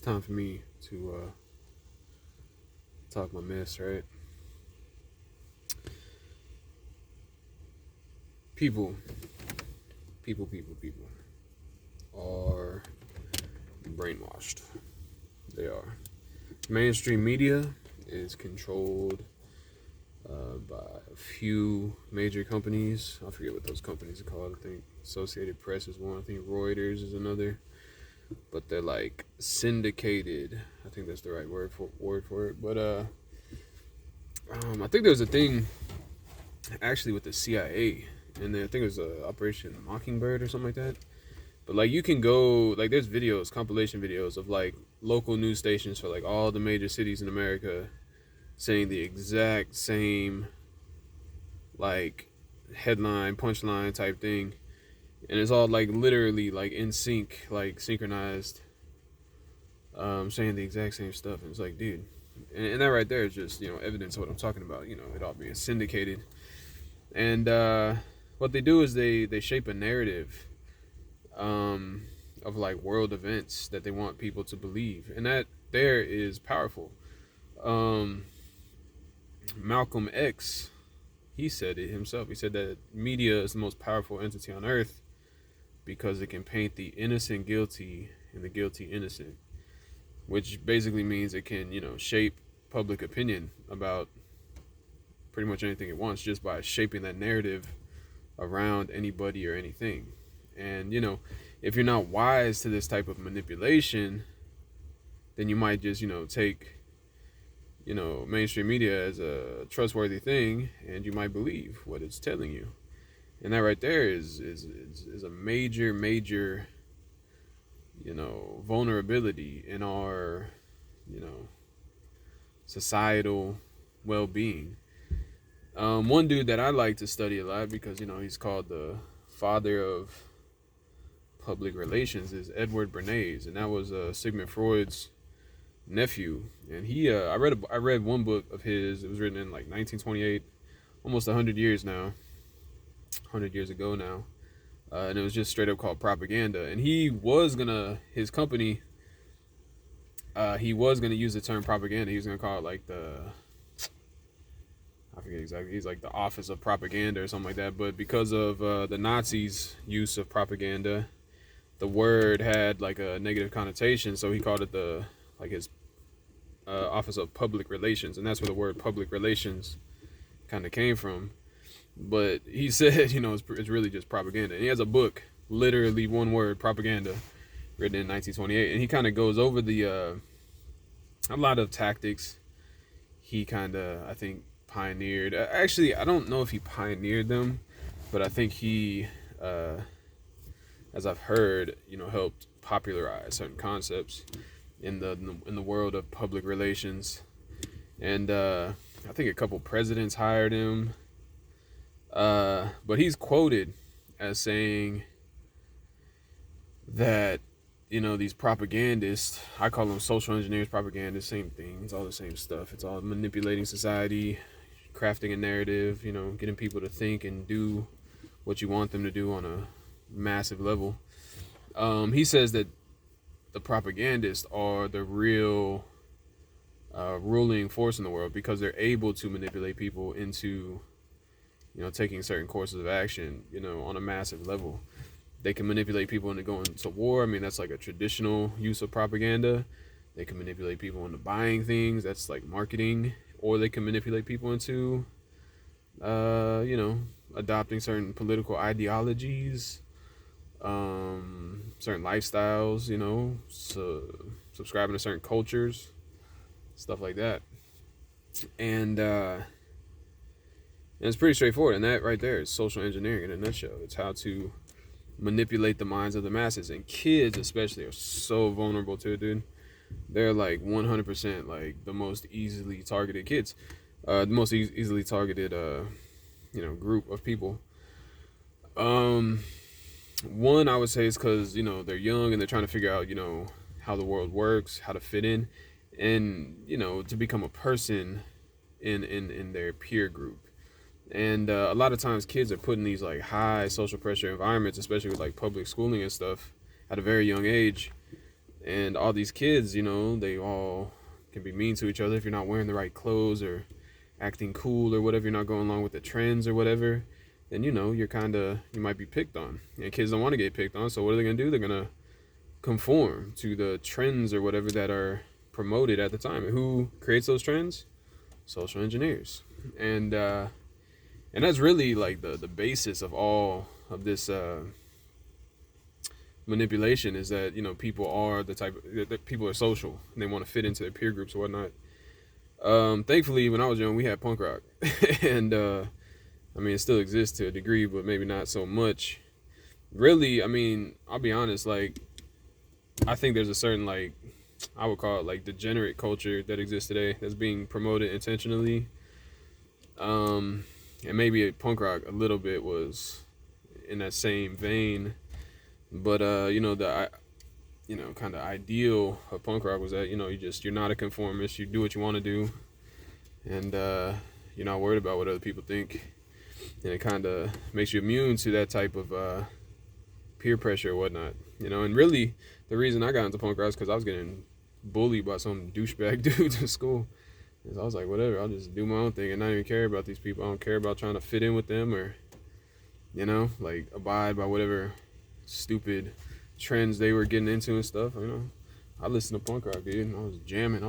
it's time for me to talk my mess, right? People, people are brainwashed. They are. Mainstream media is controlled by a few major companies. I forget what those companies are called. I think Associated Press is one. I think Reuters is another. But they're like syndicated. I think that's the right word for it. But I think there's a thing actually with the CIA, and then I think it was Operation Mockingbird or something like that. But like you can go like there's videos, compilation videos of like local news stations for like all the major cities in America saying the exact same like headline, punchline type thing. And it's all like literally like in sync, like synchronized, saying the exact same stuff. And it's like, dude, and that right there is just, evidence of what I'm talking about, it all being syndicated. And what they do is they shape a narrative of like world events that they want people to believe, and that there is powerful. Um, Malcolm X, he said it himself. He said that media is the most powerful entity on earth because it can paint the innocent guilty and the guilty innocent, which basically means it can, shape public opinion about pretty much anything it wants just by shaping that narrative around anybody or anything. And, if you're not wise to this type of manipulation, then you might just, take, mainstream media as a trustworthy thing, and you might believe what it's telling you. And that right there is a major, vulnerability in our, societal well-being. One dude that I like to study a lot because, he's called the father of public relations is Edward Bernays, and that was Sigmund Freud's nephew. And he, I read one book of his. It was written in like 1928, almost 100 years now, 100 years ago now, and it was just straight up called Propaganda. And his company, he was gonna use the term propaganda. He was gonna call it like I forget exactly. He's like the Office of Propaganda or something like that. But because of the Nazis' use of propaganda, the word had like a negative connotation, so he called it his Office of Public Relations, and that's where the word public relations kind of came from. But he said, it's really just propaganda. And he has a book, literally one word, propaganda, written in 1928, and he kind of goes over the a lot of tactics. He kind of, I think, pioneered. Actually, I don't know if he pioneered them, but I think he, as I've heard, helped popularize certain concepts in the world of public relations. And I think a couple presidents hired him. But he's quoted as saying that, these propagandists, I call them social engineers, propagandists, same thing. It's all the same stuff. It's all manipulating society, crafting a narrative, getting people to think and do what you want them to do on a massive level. He says that the propagandists are the real ruling force in the world because they're able to manipulate people into, taking certain courses of action, on a massive level. They can manipulate people into going to war. I mean, that's like a traditional use of propaganda. They can manipulate people into buying things. That's like marketing. Or they can manipulate people into, adopting certain political ideologies, certain lifestyles, subscribing to certain cultures, stuff like that. And it's pretty straightforward. And that right there is social engineering in a nutshell. It's how to manipulate the minds of the masses. And kids especially are so vulnerable to it, dude. They're like 100% like the most easily targeted kids. The most easily targeted, group of people. One, I would say is because, they're young and they're trying to figure out, how the world works, how to fit in, and, to become a person in their peer group. And a lot of times kids are put in these like high social pressure environments, especially with like public schooling and stuff at a very young age. And all these kids, they all can be mean to each other if you're not wearing the right clothes or acting cool or whatever, you're not going along with the trends or whatever, then you might be picked on. And kids don't want to get picked on, so what are they gonna do? They're gonna conform to the trends or whatever that are promoted at the time. And who creates those trends? Social engineers. And that's really like the basis of all of this manipulation, is that people are the type that people are social and they want to fit into their peer groups or whatnot. Thankfully, when I was young, we had punk rock, and it still exists to a degree, but maybe not so much. Really, I'll be honest. Like, I think there's a certain, like, I would call it like degenerate culture that exists today that's being promoted intentionally. And maybe punk rock a little bit was in that same vein, but the kind of ideal of punk rock was that you're not a conformist, you do what you want to do, and you're not worried about what other people think, and it kind of makes you immune to that type of peer pressure or whatnot. And really the reason I got into punk rock is because I was getting bullied by some douchebag dudes in school. And so I was like, whatever, I'll just do my own thing and not even care about these people. I don't care about trying to fit in with them or like abide by whatever stupid trends they were getting into and stuff. I listened to punk rock, dude, and I was jamming.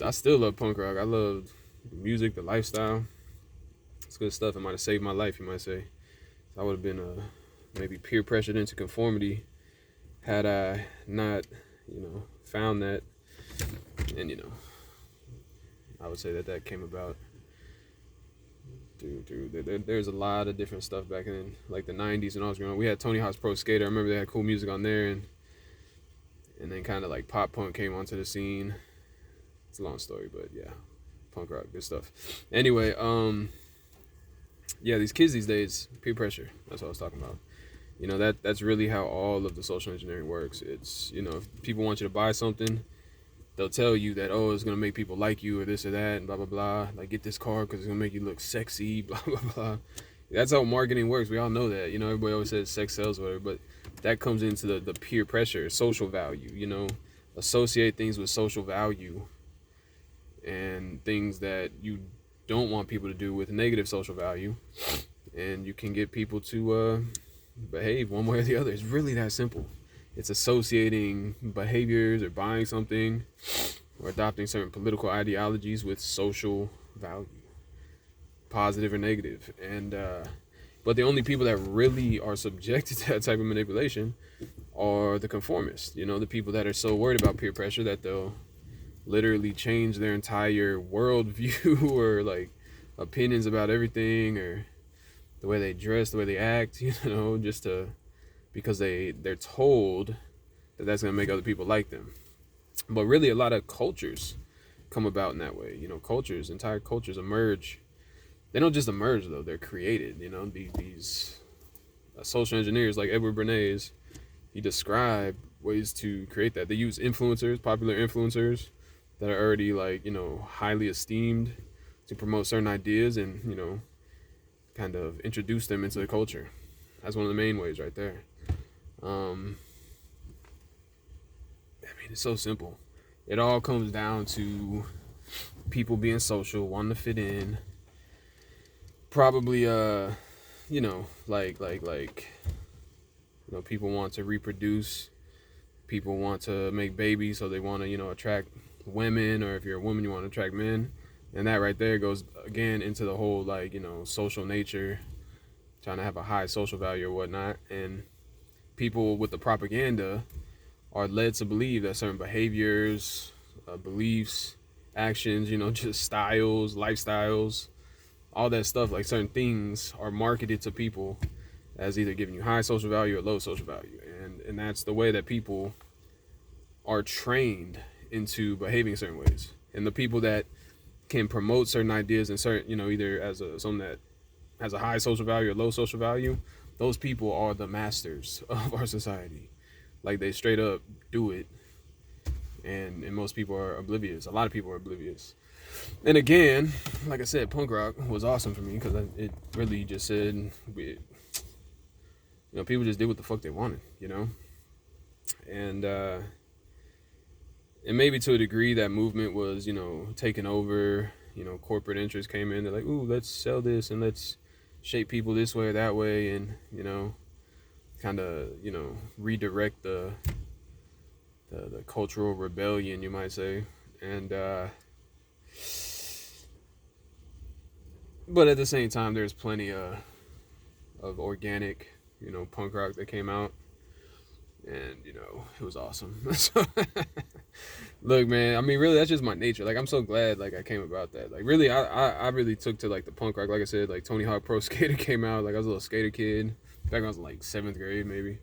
I still love punk rock. I love the music, the lifestyle. It's good stuff. It might have saved my life, you might say. I would have been maybe peer pressured into conformity had I not, found that. And I would say that came about there's a lot of different stuff back in like the 90s when I was growing up. We had Tony Hawk's Pro Skater. I remember they had cool music on there, and then kind of like pop punk came onto the scene. It's a long story, but yeah, punk rock, good stuff. Anyway, yeah, these kids these days, peer pressure. That's what I was talking about. That's really how all of the social engineering works. It's if people want you to buy something, they'll tell you that, oh, it's going to make people like you or this or that and blah, blah, blah. Like, get this car because it's going to make you look sexy, blah, blah, blah. That's how marketing works. We all know that. Everybody always says sex sells or whatever, but that comes into the peer pressure, social value, associate things with social value and things that you don't want people to do with negative social value. And you can get people to behave one way or the other. It's really that simple. It's associating behaviors or buying something or adopting certain political ideologies with social value, positive or negative. And but the only people that really are subjected to that type of manipulation are the conformists. The people that are so worried about peer pressure that they'll literally change their entire worldview or like opinions about everything, or the way they dress, the way they act, just to, because they're told that that's going to make other people like them. But really, a lot of cultures come about in that way. Entire cultures emerge. They don't just emerge, though. They're created. These social engineers like Edward Bernays, he described ways to create that. They use influencers, popular influencers that are already like, highly esteemed, to promote certain ideas and, kind of introduce them into the culture. That's one of the main ways right there. It's so simple. It all comes down to people being social, wanting to fit in. Probably, people want to reproduce. People want to make babies, so they want to, attract women, or if you're a woman, you want to attract men. And that right there goes again into the whole social nature, trying to have a high social value or whatnot. And people with the propaganda are led to believe that certain behaviors, beliefs, actions, just styles, lifestyles, all that stuff, like certain things are marketed to people as either giving you high social value or low social value. And that's the way that people are trained into behaving certain ways. And the people that can promote certain ideas and certain, either as something that has a high social value or low social value, those people are the masters of our society. Like, they straight up do it, and most people are oblivious. A lot of people are oblivious. And again, like I said, punk rock was awesome for me because it really just said, people just did what the fuck they wanted, And maybe to a degree that movement was, taken over. Corporate interests came in. They're like, ooh, let's sell this and let's shape people this way or that way, and kind of redirect the cultural rebellion, you might say. And but at the same time, there's plenty of organic, punk rock that came out, and it was awesome. So, look, man, I mean, really, that's just my nature. Like, I'm so glad like I came about that. Like, really, I really took to like the punk rock. Like I said, like Tony Hawk Pro Skater came out. Like, I was a little skater kid back when I was in like 7th grade maybe,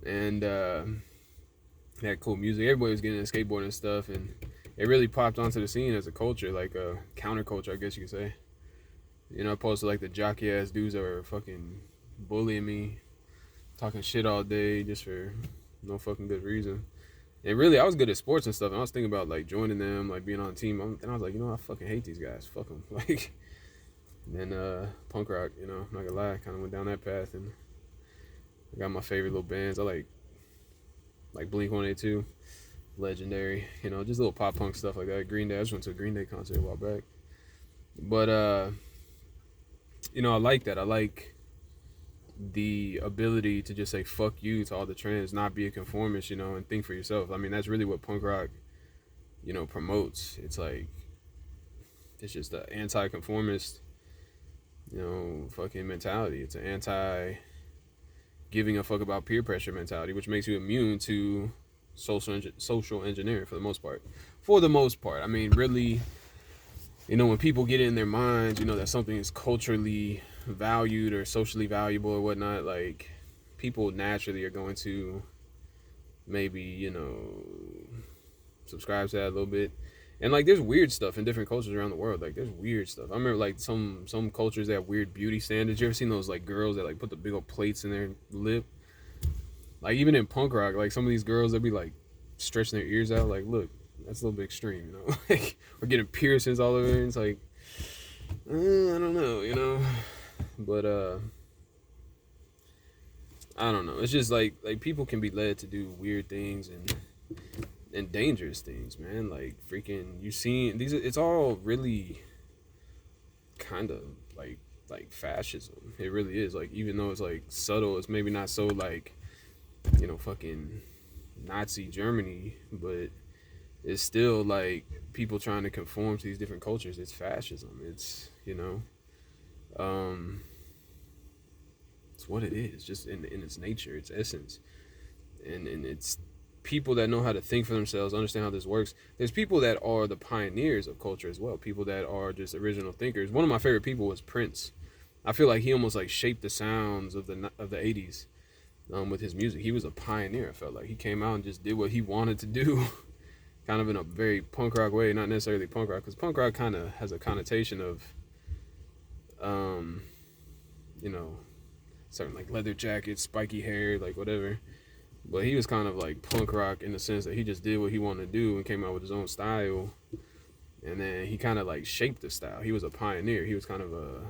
and they had cool music. Everybody was getting into skateboarding and stuff, and it really popped onto the scene as a culture, like a counterculture, I guess you could say. Opposed to like the jockey ass dudes that were fucking bullying me, talking shit all day just for no fucking good reason. And really, I was good at sports and stuff, and I was thinking about like joining them, like being on a team. And I was like, I fucking hate these guys. Fuck them. Like, and then punk rock, I'm not gonna lie, kind of went down that path, and I got my favorite little bands. I like Blink-182, legendary. Just little pop punk stuff like that. Green Day. I just went to a Green Day concert a while back. But I like that. I like the ability to just say fuck you to all the trends, not be a conformist, and think for yourself. I mean, that's really what punk rock, promotes. It's like, it's just the anti-conformist, fucking mentality. It's an anti-giving a fuck about peer pressure mentality, which makes you immune to social engineering for the most part. I mean, really, when people get it in their minds, that something is culturally valued or socially valuable or whatnot, like, people naturally are going to maybe, subscribe to that a little bit. And like, there's weird stuff in different cultures around the world. Like, there's weird stuff. I remember like some cultures that have weird beauty standards. You ever seen those like girls that like put the big old plates in their lip? Like, even in punk rock, like some of these girls that be like stretching their ears out. Like, look, that's a little bit extreme, like, or getting piercings all over. And it's like, I don't know, but I don't know. It's just like people can be led to do weird things and dangerous things, man. Like, freaking, you seen these? It's all really kind of like fascism. It really is. Like, even though it's like subtle, it's maybe not so like, fucking Nazi Germany, but it's still like people trying to conform to these different cultures. It's fascism. It's it's what it is, just in its nature, its essence, and it's people that know how to think for themselves, understand how this works. There's people that are the pioneers of culture as well, people that are just original thinkers. One of my favorite people was Prince. I feel like he almost like shaped the sounds of the 80s with his music. He was a pioneer. I felt like he came out and just did what he wanted to do, kind of in a very punk rock way, not necessarily punk rock, because punk rock kind of has a connotation of certain like leather jackets, spiky hair, like whatever. But he was kind of like punk rock in the sense that he just did what he wanted to do and came out with his own style. And then he kind of like shaped the style. He was a pioneer. He was kind of a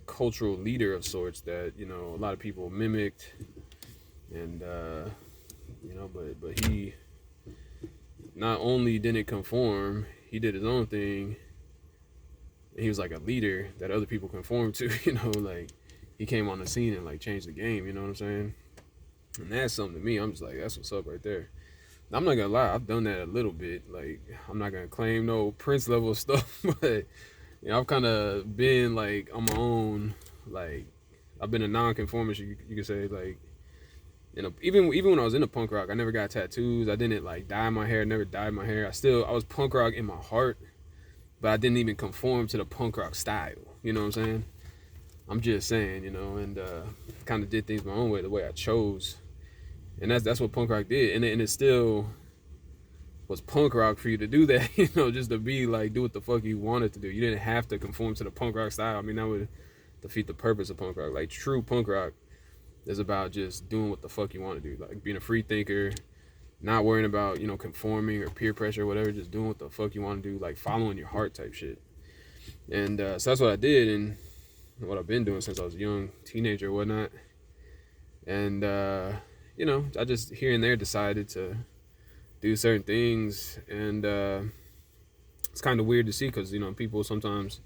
cultural leader of sorts that, a lot of people mimicked. And, but he not only didn't conform, he did his own thing. He was like a leader that other people conformed to, like, he came on the scene and like changed the game, you know what I'm saying? And that's something to me. I'm just like, that's what's up right there. I'm not gonna lie, I've done that a little bit. Like, I'm not gonna claim no Prince level stuff, but I've kind of been like on my own. Like, I've been a non-conformist, you could say. Like, even when I was into punk rock, I never got tattoos. I didn't like dye my hair. Never dyed my hair. I was punk rock in my heart, but I didn't even conform to the punk rock style. You know what I'm saying? I'm just saying, and kind of did things my own way, the way I chose. And that's what punk rock did. And it still was punk rock for you to do that, just to be like, do what the fuck you wanted to do. You didn't have to conform to the punk rock style. I mean, that would defeat the purpose of punk rock. Like, true punk rock is about just doing what the fuck you want to do. Like, being a free thinker, not worrying about, conforming or peer pressure or whatever, just doing what the fuck you want to do, like following your heart type shit. And so that's what I did, and what I've been doing since I was a young teenager or whatnot. And I just here and there decided to do certain things, and it's kind of weird to see because people sometimes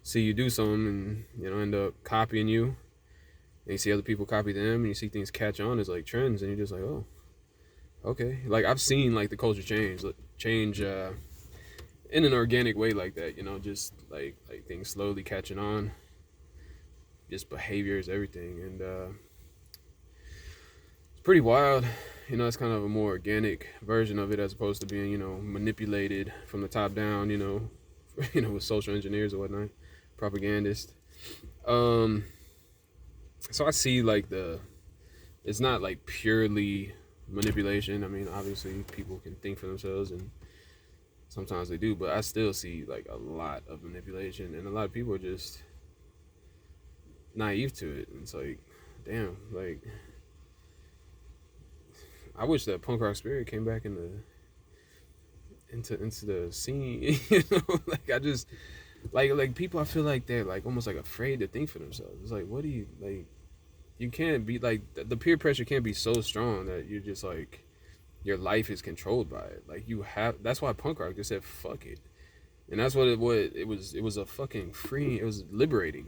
see you do something and end up copying you, and you see other people copy them, and you see things catch on as like trends, and you're just like, oh, okay. Like I've seen like the culture change in an organic way like that, just like things slowly catching on, just behaviors, everything, and it's pretty wild. It's kind of a more organic version of it as opposed to being, manipulated from the top down, with social engineers or whatnot, propagandists. So I see like it's not like purely manipulation. I mean, obviously people can think for themselves and sometimes they do, but I still see like a lot of manipulation, and a lot of people are just naive to it. And it's like, damn, like I wish that punk rock spirit came back into the scene. Like I just like people. I feel like they're like almost like afraid to think for themselves. It's like, what do you like? You can't be like the peer pressure can't be so strong that you're just like your life is controlled by it. Like you have. That's why punk rock just said fuck it, and that's what it was. It was a fucking free. It was liberating.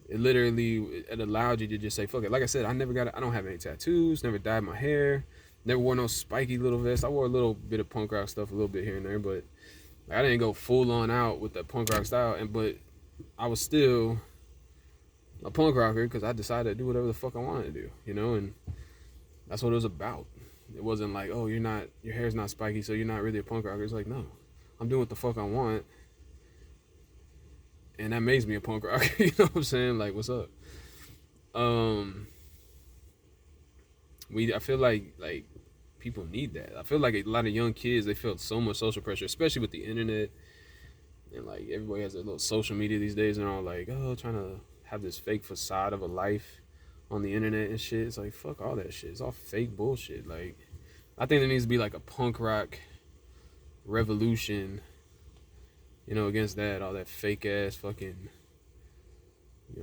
It literally it allowed you to just say fuck it. Like I said, I don't have any tattoos. Never dyed my hair. Never wore no spiky little vest. I wore a little bit of punk rock stuff, a little bit here and there, but I didn't go full on out with the punk rock style. But I was still a punk rocker because I decided to do whatever the fuck I wanted to do, and that's what it was about. It wasn't like, oh, your hair's not spiky, so you're not really a punk rocker. It's like, no, I'm doing what the fuck I want, and that makes me a punk rocker. You know what I'm saying? Like, what's up? I feel like people need that. I feel like a lot of young kids, they feel so much social pressure, especially with the internet, and like everybody has a little social media these days, and all like, oh, trying to have this fake facade of a life on the internet and shit. It's like, fuck all that shit. It's all fake bullshit. Like, I think there needs to be like a punk rock revolution, against that, all that fake ass fucking,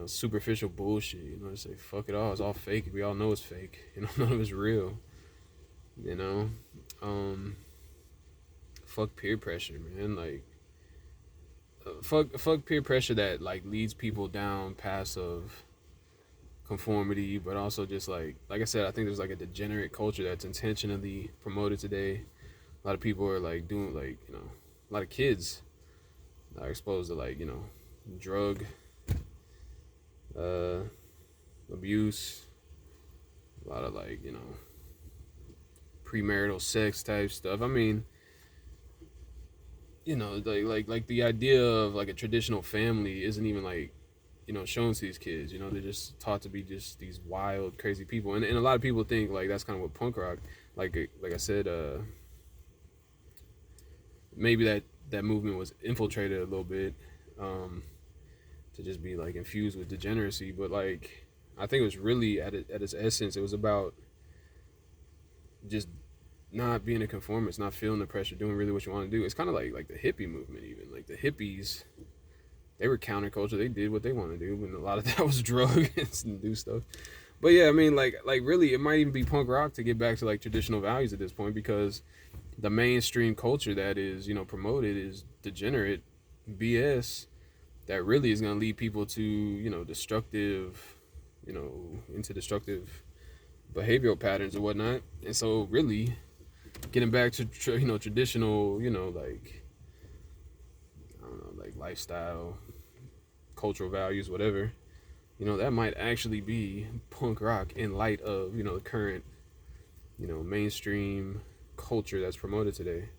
superficial bullshit. It's like, fuck it all. It's all fake. We all know it's fake. None of it's real. Fuck peer pressure, man. Like, fuck peer pressure that like leads people down paths of conformity, but also just like I said, I think there's like a degenerate culture that's intentionally promoted today. A lot of people are like doing like a lot of kids are exposed to like drug abuse, a lot of like premarital sex type stuff. I mean, like the idea of like a traditional family isn't even like shown to these kids. They're just taught to be just these wild, crazy people, and a lot of people think like that's kind of what punk rock, like I said, maybe that movement was infiltrated a little bit, to just be like infused with degeneracy. But like I think it was really at its essence, it was about just not being a conformist, not feeling the pressure, doing really what you want to do. It's kind of like the hippie movement. Even like the hippies, they were counterculture. They did what they wanted to do, and a lot of that was drug and do stuff. But yeah, I mean, like really, it might even be punk rock to get back to like traditional values at this point, because the mainstream culture that is promoted is degenerate BS that really is going to lead people to destructive, into destructive behavioral patterns or whatnot. And so really getting back to traditional, like I don't know, like lifestyle, cultural values, whatever, that might actually be punk rock in light of the current mainstream culture that's promoted today.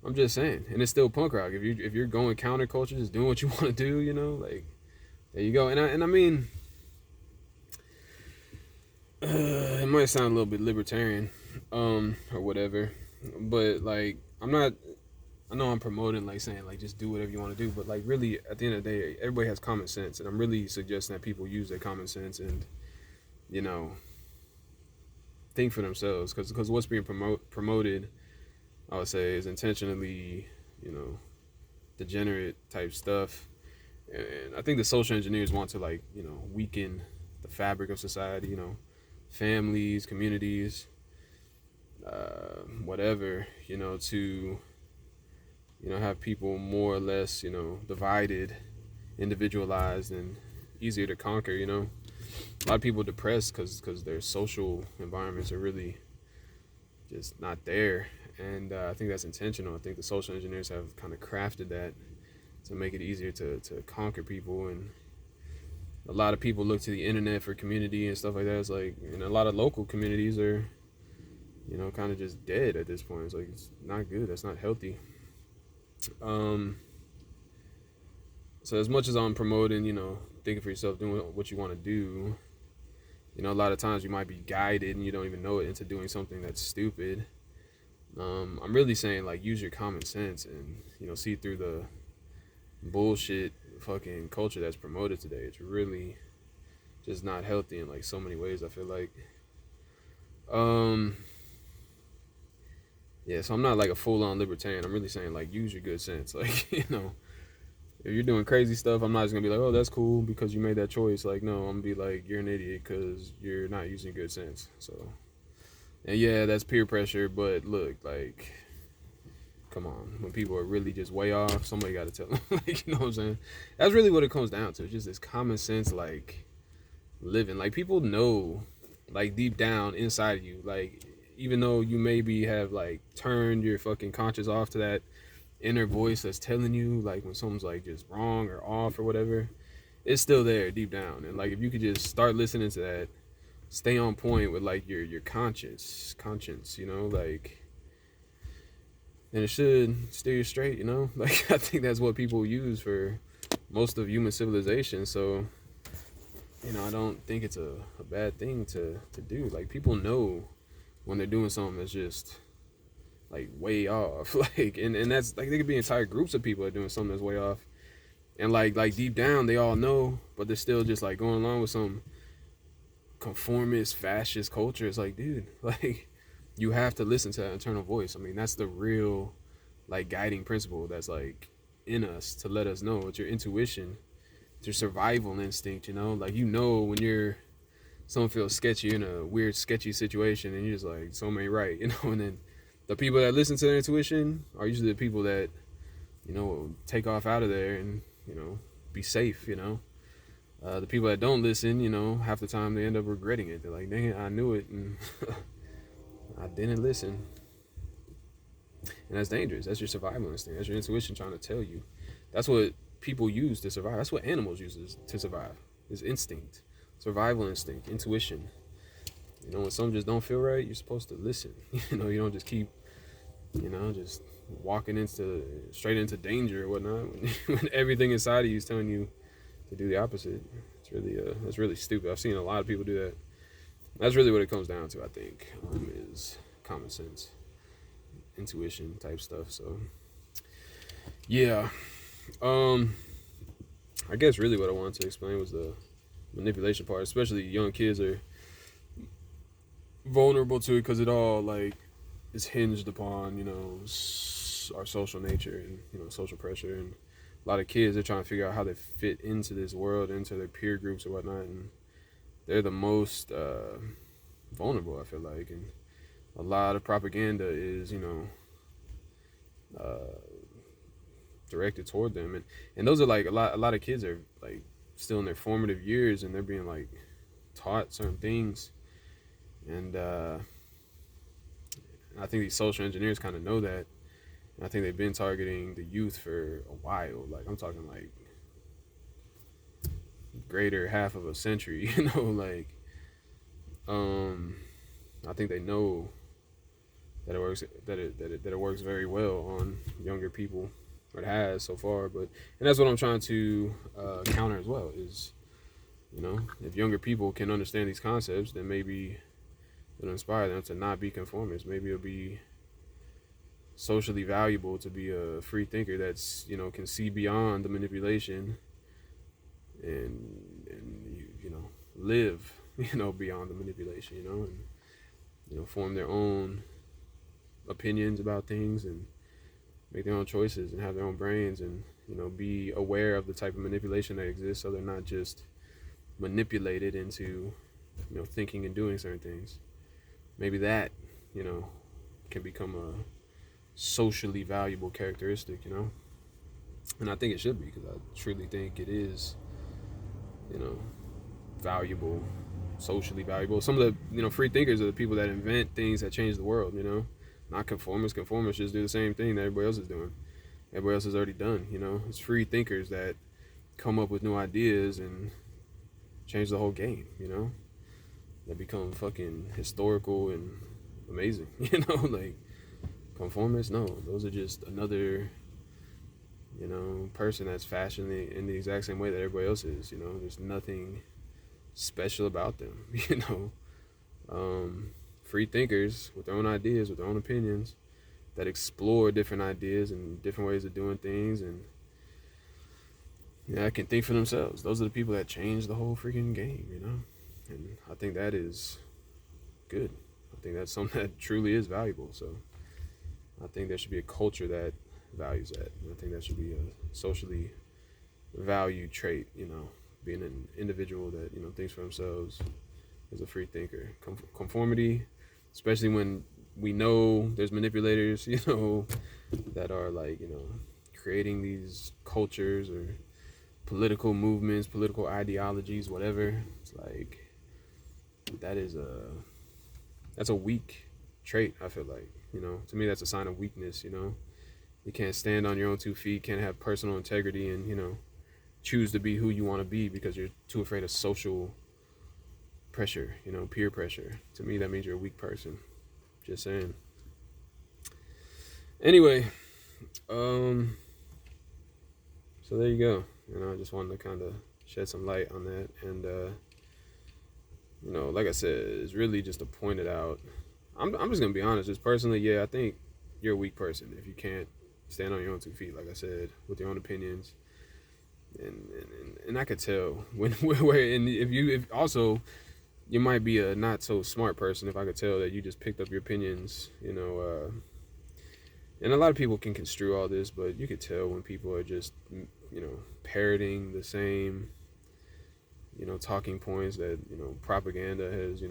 I'm just saying, and it's still punk rock. If you're going counterculture, just doing what you want to do, like there you go. And I mean, it might sound a little bit libertarian, or whatever, but like I'm not. I know I'm promoting like saying like just do whatever you want to do, but like really at the end of the day, everybody has common sense, and I'm really suggesting that people use their common sense and think for themselves, because what's being promoted, I would say, is intentionally degenerate type stuff, and I think the social engineers want to like weaken the fabric of society, families, communities, whatever, to, have people more or less, divided, individualized, and easier to conquer, A lot of people depressed because their social environments are really just not there. And I think that's intentional. I think the social engineers have kind of crafted that to make it easier to conquer people. And a lot of people look to the internet for community and stuff like that. It's like, and a lot of local communities are, kind of just dead at this point. It's like, it's not good. That's not healthy. So as much as I'm promoting, thinking for yourself, doing what you want to do, a lot of times you might be guided and you don't even know it into doing something that's stupid. I'm really saying, like, use your common sense and, see through the bullshit fucking culture that's promoted today. It's really just not healthy in, like, so many ways, I feel like. Yeah, so I'm not like a full-on libertarian. I'm really saying, like, use your good sense. Like, if you're doing crazy stuff, I'm not just gonna be like, oh, that's cool because you made that choice. Like, no, I'm gonna be like, you're an idiot because you're not using good sense. So, and yeah, that's peer pressure, but look, like, come on. When people are really just way off, somebody got to tell them. Like, you know what I'm saying? That's really what it comes down to. Just this common sense, like, living. Like, people know, like, deep down inside of you, like, even though you maybe have, like, turned your fucking conscience off to that inner voice that's telling you, like, when someone's, like, just wrong or off or whatever, it's still there deep down. And, like, if you could just start listening to that, stay on point with, like, your conscience, like, then it should steer you straight, Like, I think that's what people use for most of human civilization. So, I don't think it's a bad thing to do. Like, people know when they're doing something that's just, like, way off. Like, and that's, like, there could be entire groups of people that are doing something that's way off. And, like deep down, they all know, but they're still just, like, going along with some conformist, fascist culture. It's like, dude, like, you have to listen to that internal voice. I mean, that's the real, like, guiding principle that's, like, in us to let us know. It's your intuition. It's your survival instinct, Like, when someone feels sketchy in a weird, sketchy situation, and you're just like, something ain't right, And then the people that listen to their intuition are usually the people that, take off out of there and, be safe, The people that don't listen, half the time they end up regretting it. They're like, dang it, I knew it, and I didn't listen. And that's dangerous. That's your survival instinct. That's your intuition trying to tell you. That's what people use to survive. That's what animals use to survive. Is instinct, survival instinct, intuition. When something just don't feel right, you're supposed to listen. You don't just keep, just walking straight into danger or whatnot when everything inside of you is telling you to do the opposite. It's really that's really stupid. I've seen a lot of people do that. That's really what it comes down to, I think, is common sense, intuition type stuff. So yeah, I guess really what I wanted to explain was the manipulation part. Especially young kids are vulnerable to it because it all, like, is hinged upon our social nature and social pressure. And a lot of kids are trying to figure out how they fit into this world, into their peer groups or whatnot, and they're the most vulnerable, I feel like. And a lot of propaganda is directed toward them, and those are, like, a lot of kids are, like, still in their formative years, and they're being, like, taught certain things. And I think these social engineers kind of know that. And I think they've been targeting the youth for a while. Like, I'm talking, like, greater half of a century, like, I think they know that it works very well on younger people, or it has so far. And that's what I'm trying to counter as well, is, if younger people can understand these concepts, then maybe it'll inspire them to not be conformist. Maybe it'll be socially valuable to be a free thinker that's, can see beyond the manipulation and live, beyond the manipulation, and form their own opinions about things and make their own choices and have their own brains and, be aware of the type of manipulation that exists, so they're not just manipulated into, thinking and doing certain things. Maybe that, can become a socially valuable characteristic. And I think it should be, because I truly think it is, valuable, socially valuable. Some of the, free thinkers are the people that invent things that change the world. Not conformists. Conformists just do the same thing that everybody else is doing. Everybody else has already done. It's free thinkers that come up with new ideas and change the whole game. That become fucking historical and amazing. Like conformists, no, those are just another, person that's fashioned in the exact same way that everybody else is. There's nothing special about them. Free thinkers with their own ideas, with their own opinions, that explore different ideas and different ways of doing things, and can think for themselves. Those are the people that change the whole freaking game. And I think that is good. I think that's something that truly is valuable. So I think there should be a culture that values that. And I think that should be a socially valued trait, being an individual that, thinks for themselves, is a free thinker. Conformity, especially when we know there's manipulators, that are like, creating these cultures or political movements, political ideologies, whatever. It's like, that's a weak trait, I feel like. To me, that's a sign of weakness. You can't stand on your own 2 feet, can't have personal integrity, and choose to be who you want to be because you're too afraid of social pressure, peer pressure. To me, that means you're a weak person. Just saying. Anyway, so there you go. I just wanted to kind of shed some light on that. And like I said, it's really just to point it out. I'm just gonna be honest. Just personally, yeah, I think you're a weak person if you can't stand on your own 2 feet, like I said, with your own opinions. And I could tell when and if also you might be a not so smart person if I could tell that you just picked up your opinions, and a lot of people can construe all this, but you could tell when people are just parroting the same talking points that propaganda has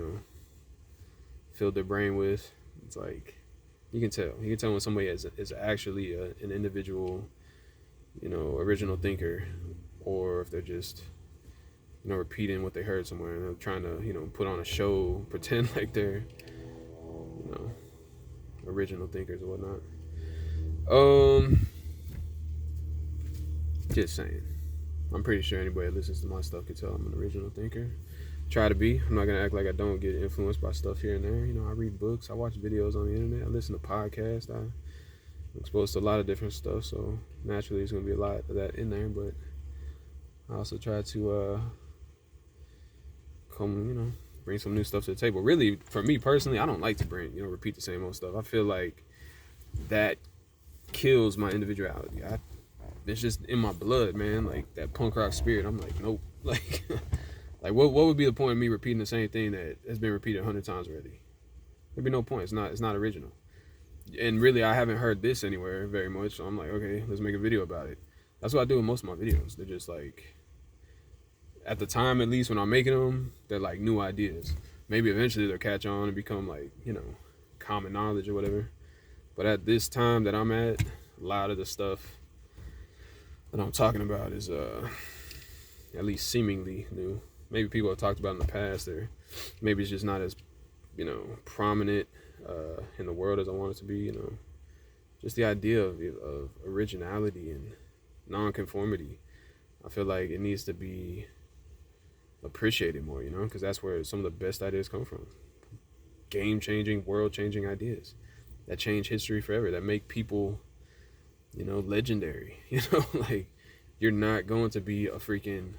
filled their brain with. It's like you can tell when somebody is actually an individual original thinker, or if they're just repeating what they heard somewhere and they're trying to put on a show, pretend like they're original thinkers or whatnot. Just saying, I'm pretty sure anybody that listens to my stuff can tell I'm an original thinker. Try to be. I'm not gonna act like I don't get influenced by stuff here and there. I read books, I watch videos on the internet, I listen to podcasts, I'm exposed to a lot of different stuff, so naturally there's gonna be a lot of that in there. But I also try to bring some new stuff to the table. Really, for me personally, I don't like to repeat the same old stuff. I feel like that kills my individuality. It's just in my blood, man. Like that punk rock spirit. I'm like, nope. Like, what would be the point of me repeating the same thing that has been repeated 100 times already? There'd be no point. It's not original. And really, I haven't heard this anywhere very much. So I'm like, okay, let's make a video about it. That's what I do in most of my videos. They're just like, at the time, at least when I'm making them, they're like new ideas. Maybe eventually they'll catch on and become like, common knowledge or whatever. But at this time that I'm at, a lot of the stuff that I'm talking about is at least seemingly new. Maybe people have talked about it in the past, or maybe it's just not as prominent in the world as I want it to be. Just the idea of originality and non-conformity. I feel like it needs to be appreciated more, because that's where some of the best ideas come from. Game-changing, world-changing ideas that change history forever, that make people legendary. Like, you're not going to be a freaking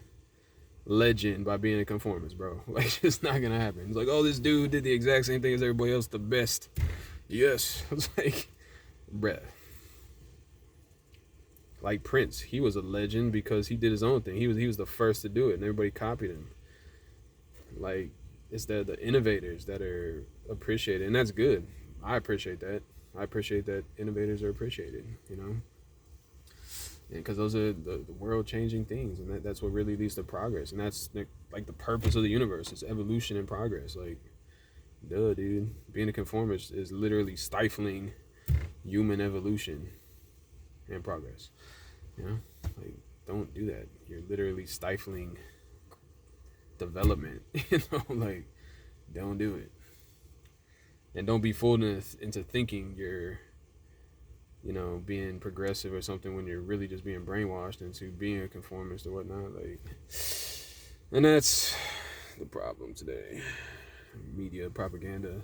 legend by being a conformist, bro. Like, it's not gonna happen. It's like, oh, this dude did the exact same thing as everybody else, the best. Yes. It's like, bruh. Like Prince, he was a legend because he did his own thing. He was the first to do it, and everybody copied him. Like, it's the innovators that are appreciated, and that's good. I appreciate that. I appreciate that innovators are appreciated, And because those are the world changing things, and that's what really leads to progress, and that's like the purpose of the universe is evolution and progress. Like, duh, dude, being a conformist is literally stifling human evolution and progress. You know, like, don't do that. You're literally stifling development. Like, don't do it. And don't be fooled into thinking you're, being progressive or something when you're really just being brainwashed into being a conformist or whatnot. Like, and that's the problem today. Media, propaganda,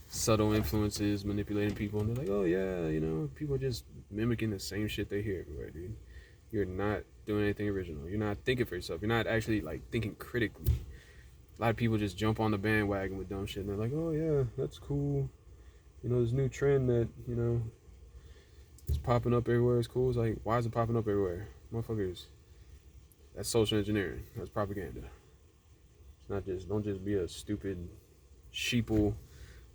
subtle influences, manipulating people, and they're like, oh yeah, people are just mimicking the same shit they hear everywhere, dude. You're not doing anything original. You're not thinking for yourself. You're not actually like thinking critically. A lot of people just jump on the bandwagon with dumb shit, and they're like, oh yeah, that's cool. This new trend that, is popping up everywhere is cool. It's like, why is it popping up everywhere? Motherfuckers, that's social engineering. That's propaganda. It's not just, don't just be a stupid sheeple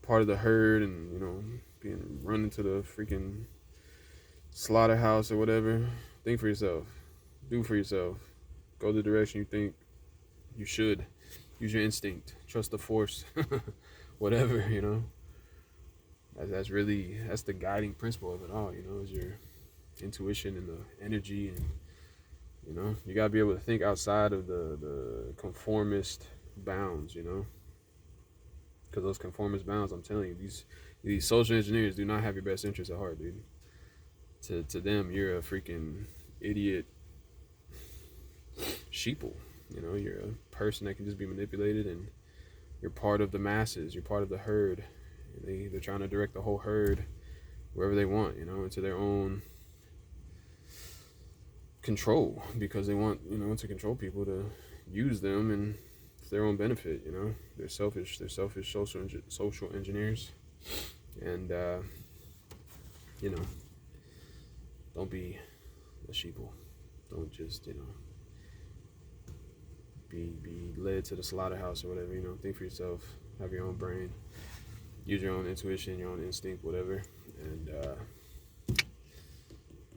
part of the herd and, being run into the freaking slaughterhouse or whatever. Think for yourself. Do for yourself. Go the direction you think you should. Use your instinct. Trust the force. Whatever. That's the guiding principle of it all, is your intuition and the energy, and you gotta be able to think outside of the conformist bounds, because those conformist bounds, I'm telling you, these social engineers do not have your best interests at heart, dude. To them, you're a freaking idiot sheeple. You're a person that can just be manipulated, and you're part of the masses. You're part of the herd. They're trying to direct the whole herd wherever they want, into their own control, because they want, to control people, to use them and for their own benefit. They're selfish social engineers, and don't be a sheeple. Don't just be led to the slaughterhouse or whatever. Think for yourself. Have your own brain. Use your own intuition, your own instinct, whatever. And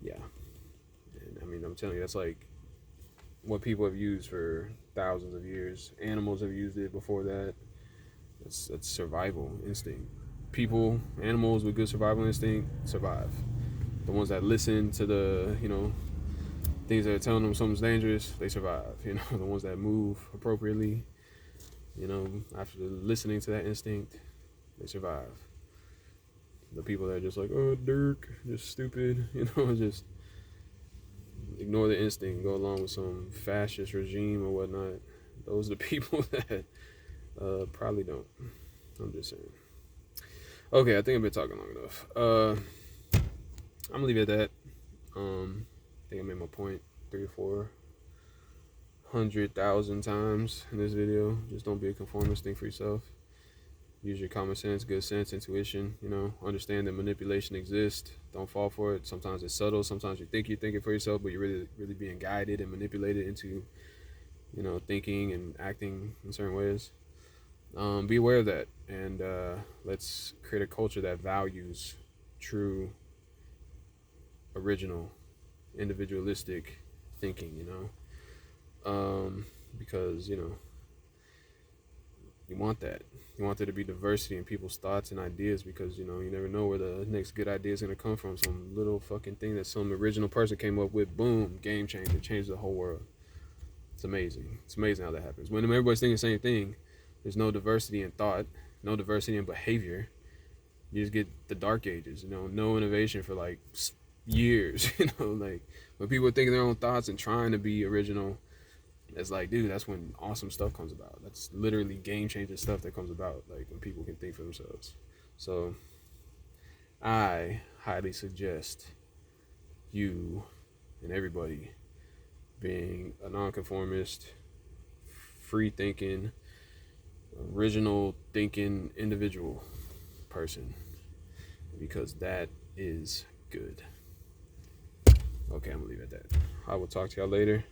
yeah. And I mean, I'm telling you, that's like what people have used for thousands of years. Animals have used it before that. That's survival instinct. People, animals with good survival instinct survive. The ones that listen to the, things that are telling them something's dangerous, they survive. The ones that move appropriately, after listening to that instinct, they survive. The people that are just like, oh, Dirk, just stupid, just ignore the instinct and go along with some fascist regime or whatnot. Those are the people that probably don't. I'm just saying. Okay, I think I've been talking long enough. I'm gonna leave it at that. I think I made my point 300 or 400,000 times in this video. Just don't be a conformist. Think for yourself. Use your common sense, good sense, intuition. Understand that manipulation exists. Don't fall for it. Sometimes it's subtle. Sometimes you think you're thinking for yourself, but you're really being guided and manipulated into, thinking and acting in certain ways. Be aware of that, and let's create a culture that values true, original, individualistic thinking. Because you want that. You want there to be diversity in people's thoughts and ideas, because you never know where the next good idea is going to come from. Some little fucking thing that some original person came up with, boom, game changer, changed the whole world. It's amazing. It's amazing how that happens. When everybody's thinking the same thing, there's no diversity in thought, no diversity in behavior. You just get the dark ages, no innovation for like years. Like when people are thinking their own thoughts and trying to be original, it's like, dude, that's when awesome stuff comes about. That's literally game-changing stuff that comes about, like when people can think for themselves. So I highly suggest you and everybody being a nonconformist, free-thinking, original thinking individual person, because that is good. Okay, I'm gonna leave it at that. I will talk to y'all later.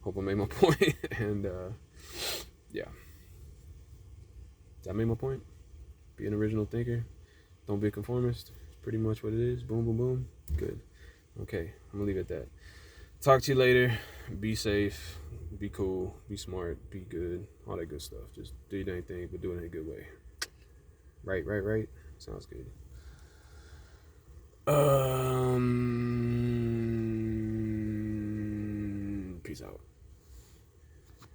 Hope I made my point. And yeah, did I make my point? Be an original thinker. Don't be a conformist. It's pretty much what it is. Boom, boom, boom. Good. Okay, I'm gonna leave it at that. Talk to you later. Be safe. Be cool. Be smart. Be good. All that good stuff. Just do your dang thing, but do it in a good way. Right. Sounds good. Peace out.